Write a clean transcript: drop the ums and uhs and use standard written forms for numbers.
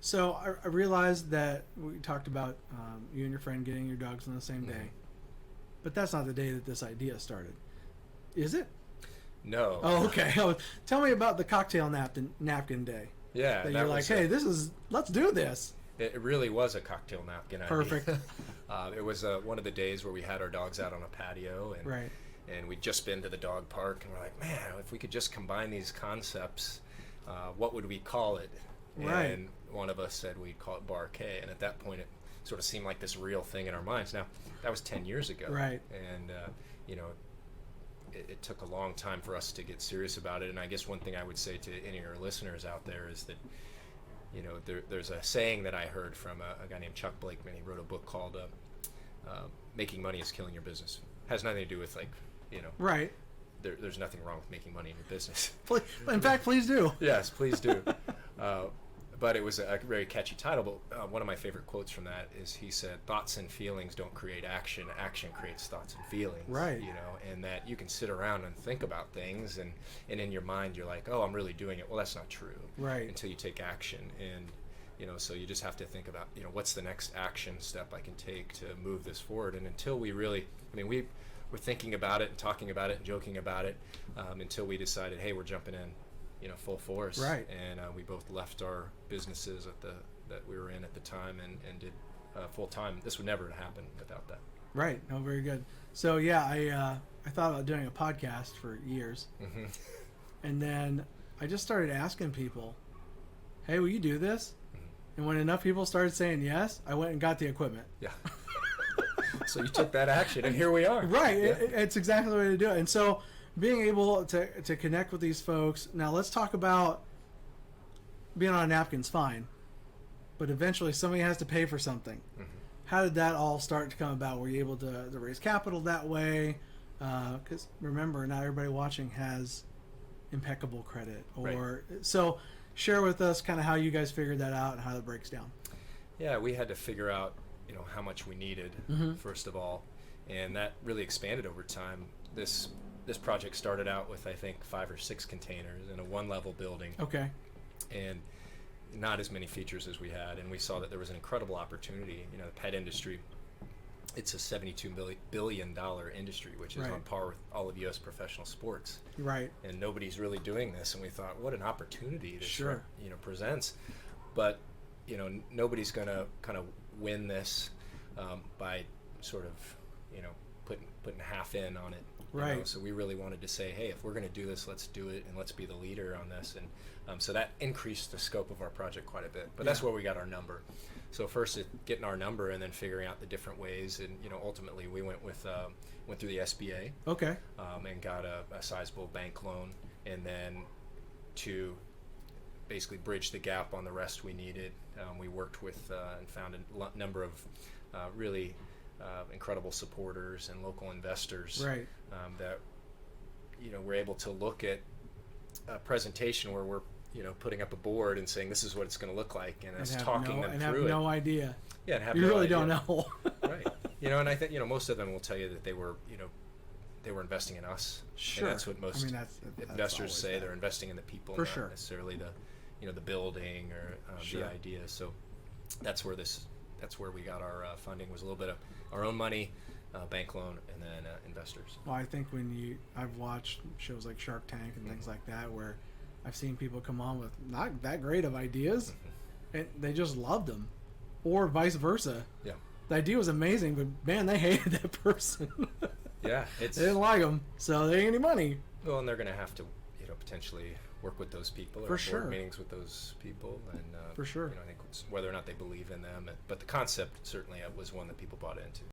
So I realized that we talked about you and your friend getting your dogs on the same day, but that's not the day that this idea started, is it? No. Oh, okay. Tell me about the cocktail napkin day. Yeah. That you're like, hey, let's do this. It really was a cocktail napkin idea. Perfect. It was one of the days where we had our dogs out on a patio, and right. And we'd just been to the dog park, and we're like, man, if we could just combine these concepts, what would we call it? Right. And one of us said we'd call it Bar K, and at that point it sort of seemed like this real thing in our minds. Now, that was 10 years ago. Right. And, it took a long time for us to get serious about it, and I guess one thing I would say to any of your listeners out there is that, there's a saying that I heard from a guy named Chuck Blakeman. He wrote a book called Making Money is Killing Your Business. Has nothing to do with, right. There's nothing wrong with making money in your business. In fact, please do. Yes, please do. But it was a very catchy title. But one of my favorite quotes from that is he said, "Thoughts and feelings don't create action. Action creates thoughts and feelings." Right. And that you can sit around and think about things, and in your mind you're like, "Oh, I'm really doing it." Well, that's not true. Right. Until you take action, and so you just have to think about, what's the next action step I can take to move this forward. And until we really, we were thinking about it and talking about it and joking about it until we decided, hey, we're jumping in, full force. Right. And we both left our businesses that we were in at the time and did full time. This would never have happened without that. Right. No, very good. So yeah, I thought about doing a podcast for years, and then I just started asking people, "Hey, will you do this?" And when enough people started saying yes, I went and got the equipment. Yeah. So you took that action, and here we are. Right. Yeah. It's exactly the way to do it. And so being able to connect with these folks. Now let's talk about being on a napkin's fine, but eventually somebody has to pay for something. How did that all start to come about? Were you able to raise capital that way? Because remember, not everybody watching has impeccable credit. So share with us kind of how you guys figured that out and how that breaks down. Yeah, we had to figure out, how much we needed, first of all, and that really expanded over time. This project started out with, I think, 5 or 6 containers in a 1-level building. Okay. And not as many features as we had, and we saw that there was an incredible opportunity. The pet industry, it's a $72 billion industry, which is right. on par with all of U.S. professional sports. Right. And nobody's really doing this, and we thought, what an opportunity this sure. Presents. But nobody's going to kind of win this by sort of putting half in on it. Right. So we really wanted to say, hey, if we're going to do this, let's do it, and let's be the leader on this. And so that increased the scope of our project quite a bit. But that's where we got our number. So first, getting our number, and then figuring out the different ways. And ultimately, we went through the SBA. Okay. And got a sizable bank loan, and then to basically bridge the gap on the rest we needed, we worked with and found a number of really incredible supporters and local investors. Right. That we're able to look at a presentation where we're putting up a board and saying this is what it's going to look like, and us talking them through it. And have no idea. Yeah, and have you no really idea. don't know. Right. And I think most of them will tell you that they were investing in us. Sure. And that's what most that's investors say. that. They're investing in the people, For not sure. necessarily the building or Sure. the idea. So that's where we got our funding, was a little bit of our own money, bank loan, and then investors. Well, I think I've watched shows like Shark Tank and things like that, where I've seen people come on with not that great of ideas, and they just loved them, or vice versa. Yeah. The idea was amazing, but man, they hated that person. Yeah, they didn't like them, so they ain't any money. Well, and they're going to have to, potentially work with those people, or For sure. board meetings with those people, and For sure. I think it's whether or not they believe in them. But the concept certainly was one that people bought into.